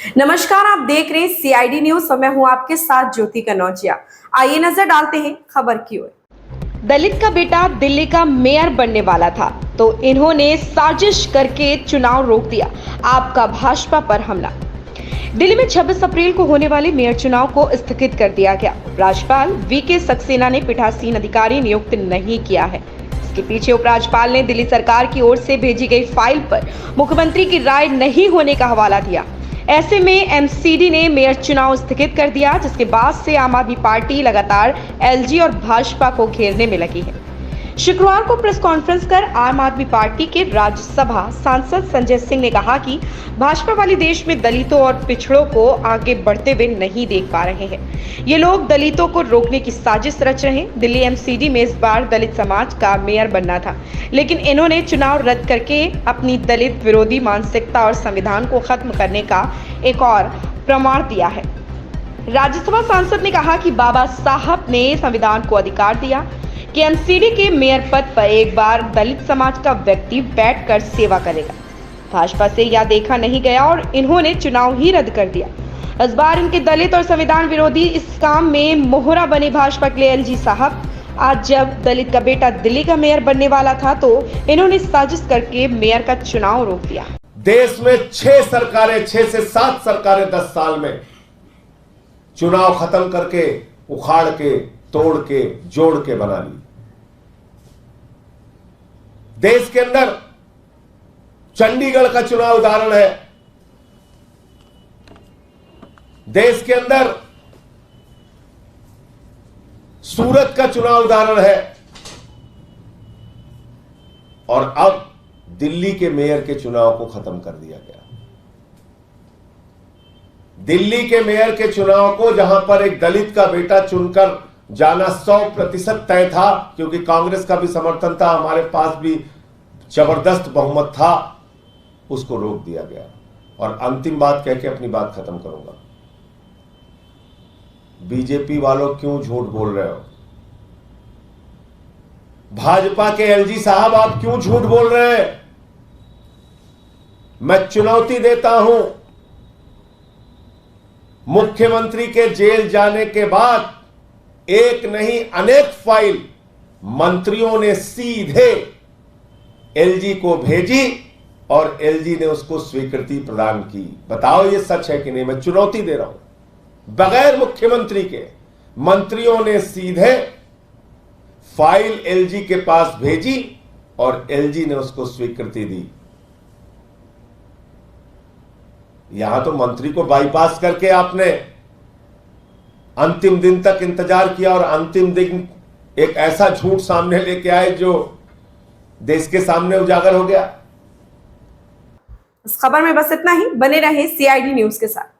नमस्कार, आप देख रहे हैं सीआईडी न्यूज और मैं हूं आपके साथ ज्योति कनौजिया। आइए नजर डालते हैं खबर की ओर। दलित का बेटा दिल्ली का मेयर बनने वाला था तो इन्होंने साजिश करके चुनाव रोक दिया। आपका भाजपा पर हमला। दिल्ली में 26 अप्रैल को होने वाले मेयर चुनाव को स्थगित कर दिया गया। राज्यपाल वीके सक्सेना ने पीठासीन अधिकारी नियुक्त नहीं किया है। इसके पीछे उपराज्यपाल ने दिल्ली सरकार की ओर से भेजी गई फाइल पर मुख्यमंत्री की राय नहीं होने का हवाला दिया। ऐसे में एमसीडी ने मेयर चुनाव स्थगित कर दिया, जिसके बाद से आम आदमी पार्टी लगातार एलजी और भाजपा को घेरने में लगी है। शुक्रवार को प्रेस कॉन्फ्रेंस कर आम आदमी पार्टी के राज्यसभा सांसद संजय सिंह ने कहा कि भाजपा वाली देश में दलितों और पिछड़ों को आगे बढ़ते हुए नहीं देख पा रहे हैं। ये लोग दलितों को रोकने की साजिश रच रहे हैं। दिल्ली एमसीडी में इस बार दलित समाज का मेयर बनना था, लेकिन इन्होंने चुनाव रद्द करके अपनी दलित विरोधी मानसिकता और संविधान को खत्म करने का एक और प्रमाण दिया है। राज्यसभा सांसद ने कहा कि बाबा साहब ने संविधान को अधिकार दिया कि एमसीडी के मेयर पद पर एक बार दलित समाज का व्यक्ति बैठकर सेवा करेगा। भाजपा से यह देखा नहीं गया और इन्होंने चुनाव ही रद्द कर दिया। इस बार इनके दलित और संविधान विरोधी इस काम में मोहरा बने भाजपा के एलजी साहब। आज जब दलित का बेटा दिल्ली का मेयर बनने वाला था तो इन्होंने साजिश करके मेयर का चुनाव रोक दिया। देश में 6 से 7 सरकारें 10 साल में चुनाव खत्म करके, उखाड़ के, तोड़ के, जोड़ के बना ली। देश के अंदर चंडीगढ़ का चुनाव उदाहरण है। देश के अंदर सूरत का चुनाव उदाहरण है और अब दिल्ली के मेयर के चुनाव को खत्म कर दिया गया। दिल्ली के मेयर के चुनाव को, जहां पर एक दलित का बेटा चुनकर जाना 100% तय था, क्योंकि कांग्रेस का भी समर्थन था, हमारे पास भी जबरदस्त बहुमत था, उसको रोक दिया गया। और अंतिम बात कह के अपनी बात खत्म करूंगा। बीजेपी वालों, क्यों झूठ बोल रहे हो? भाजपा के एलजी साहब, आप क्यों झूठ बोल रहे हैं? मैं चुनौती देता हूं, मुख्यमंत्री के जेल जाने के बाद एक नहीं अनेक फाइल मंत्रियों ने सीधे एलजी को भेजी और एलजी ने उसको स्वीकृति प्रदान की। बताओ ये सच है कि नहीं? मैं चुनौती दे रहा हूं। बगैर मुख्यमंत्री के मंत्रियों ने सीधे फाइल एलजी के पास भेजी और एलजी ने उसको स्वीकृति दी। यहां तो मंत्री को बाईपास करके आपने अंतिम दिन तक इंतजार किया और अंतिम दिन एक ऐसा झूठ सामने लेके आए जो देश के सामने उजागर हो गया। इस खबर में बस इतना ही। बने रहे सीआईडी न्यूज के साथ।